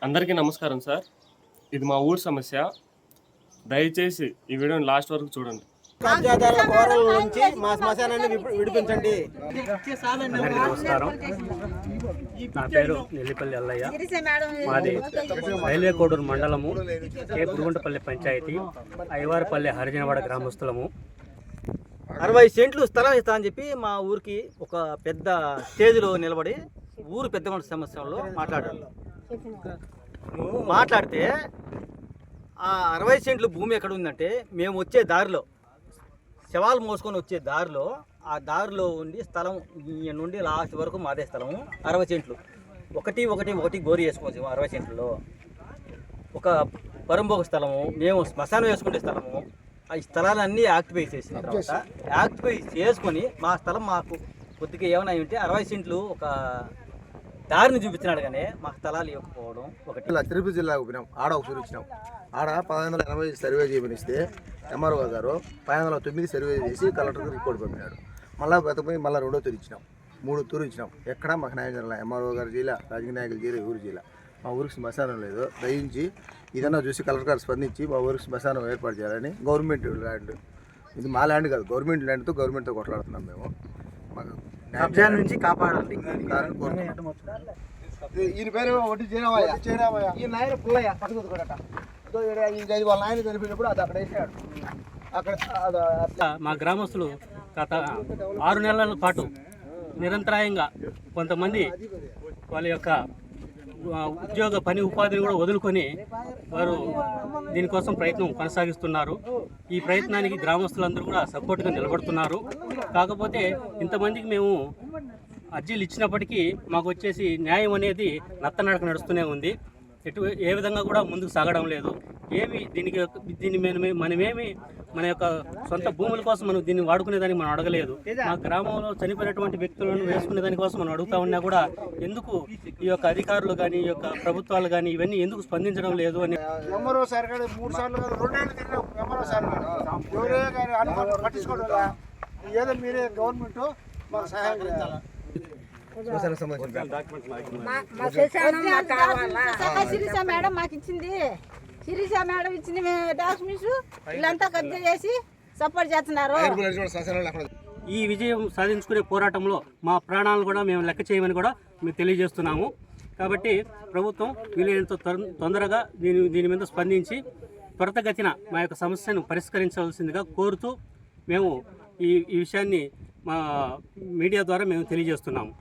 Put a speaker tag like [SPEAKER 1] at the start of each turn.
[SPEAKER 1] అందరికీ నమస్కారం సార్. ఇది మా ఊరు సమస్య. దయచేసి ఈ వీడియోని లాస్ట్ వరకు చూడండి.
[SPEAKER 2] కబ్జాదారుల కోరల నుంచి మా శ్మశానాన్ని విడిపించండి.
[SPEAKER 3] అందరికీ నమస్కారం. నా పేరు నెల్లిపల్లి అల్లయ్య. మాది రైల్వే కోడూరు మండలము పురుగుంటపల్లి పంచాయతీ ఐవారపల్లి హరిజనవాడ గ్రామస్తులము.
[SPEAKER 2] 60 సెంట్లు స్థలం ఇస్తా అని చెప్పి మా ఊరికి ఒక పెద్ద స్టేజ్లో నిలబడి ఊరు పెద్ద సమస్యల్లో మాట్లాడితే ఆ 60 సెంట్లు భూమి ఎక్కడ ఉందంటే మేము వచ్చే దారిలో శవాలు మోసుకొని వచ్చే దారిలో ఆ దారిలో ఉండి స్థలం నుండి లాస్ట్ వరకు మాదే స్థలము 60 సెంట్లు. ఒకటి గోరి వేసుకోవచ్చు 60 సెంట్లలో. ఒక పరంబోక స్థలము, మేము శ్మశానం వేసుకునే స్థలము. ఈ స్థలాలన్నీ యాక్టిఫై చేసిన తర్వాత యాక్టిఫై చేసుకొని మా స్థలం మాకు కొద్దిగా ఏమైనా ఉంటే 60 సెంట్లు ఒక దారిని చూపించినాడు కానీ మా స్థలాలు ఇవ్వకపోవడం ఒకటి.
[SPEAKER 4] తిరుపతి జిల్లాకు పోయినాం. ఆడ ఒక సూరు ఇచ్చినాం. ఆడ 1580 సర్వే చేయమనిస్తే ఎంఆర్ఓ గారు 1509 సర్వే చేసి కలెక్టర్కి రిపోర్ట్ పంపినాడు. మళ్ళీ బతకపోయి మళ్ళీ 2వ తూరు ఇచ్చినాం, 3వ తూరు ఇచ్చినాం. ఎక్కడ మాకు న్యాయం జరగలేదు. ఎంఆర్ఓ గారు చేయలే, రాజకీయ నాయకులు చేయలే, ఊరు చేయలే. మా ఊరికి శ్మశానం లేదు. దయించి ఏదన్నా చూసి కలెక్టర్ గారు స్పందించి మా ఊరికి శ్మశానం ఏర్పాటు చేయాలని. గవర్నమెంట్ ల్యాండ్ ఇది, మా ల్యాండ్ కాదు, గవర్నమెంట్ ల్యాండ్తో గవర్నమెంట్తో కొట్లాడుతున్నాం మేము. మాకు
[SPEAKER 2] కబ్జా నుంచి కాపాడాలి.
[SPEAKER 4] ఈయన పేరు ఒకటి చేరామయ్య, ఈ నాయన పుల్లయ్య పట్టుకొట్టుకోడట. వాళ్ళ నాయన చనిపోయినప్పుడు అది అక్కడ వేసాడు.
[SPEAKER 3] మా గ్రామస్తులు గత 6 నెలల పాటు నిరంతరాయంగా కొంతమంది వాళ్ళ యొక్క ఉద్యోగ పని ఉపాధిని కూడా వదులుకొని వారు దీనికోసం ప్రయత్నం కొనసాగిస్తున్నారు. ఈ ప్రయత్నానికి గ్రామస్తులందరూ కూడా సపోర్ట్గా నిలబడుతున్నారు. కాకపోతే ఇంతమందికి మేము అర్జీలు ఇచ్చినప్పటికీ మాకు వచ్చేసి న్యాయం అనేది నత్తనడక నడుస్తూనే ఉంది. ఏ విధంగా కూడా ముందుకు సాగడం లేదు. దీన్ని మనమేమి మన యొక్క సొంత భూముల కోసం మనం దీన్ని వాడుకునేదానికి మనం అడగలేదు. మా గ్రామంలో చనిపోయినటువంటి వ్యక్తులను వేసుకునే దానికోసం మనం అడుగుతా ఉన్నా కూడా ఎందుకు ఈ యొక్క అధికారులు కానీ ఈ యొక్క ప్రభుత్వాలు కానీ ఇవన్నీ ఎందుకు స్పందించడం లేదు అని.
[SPEAKER 4] ఎంఆర్ఓ సార్ గారు 3 సార్లు 2 ఏళ్ళు తిరిగాం. ఎంఆర్ఓ సార్ ఎవరే కానీ పట్టించుకోవడం. ఏదో మీరే గవర్నమెంట్ మాకు సహాయం చేయాలి.
[SPEAKER 5] శిరీష మేడం మాకు ఇచ్చింది. శిరీష మేడం ఇచ్చింది డాక్యుమెంట్స్ వీళ్ళంతా కబ్జా చేసి సపోర్ట్ చేస్తున్నారు.
[SPEAKER 3] ఈ విజయం సాధించుకునే పోరాటంలో మా ప్రాణాలను కూడా మేము లెక్క చేయమని కూడా మేము తెలియజేస్తున్నాము. కాబట్టి ప్రభుత్వం వీలైనంత తొందరగా దీని మీద స్పందించి త్వరితగతిన మా యొక్క సమస్యను పరిష్కరించవలసిందిగా కోరుతూ మేము ఈ విషయాన్ని మా మీడియా ద్వారా మేము తెలియజేస్తున్నాము.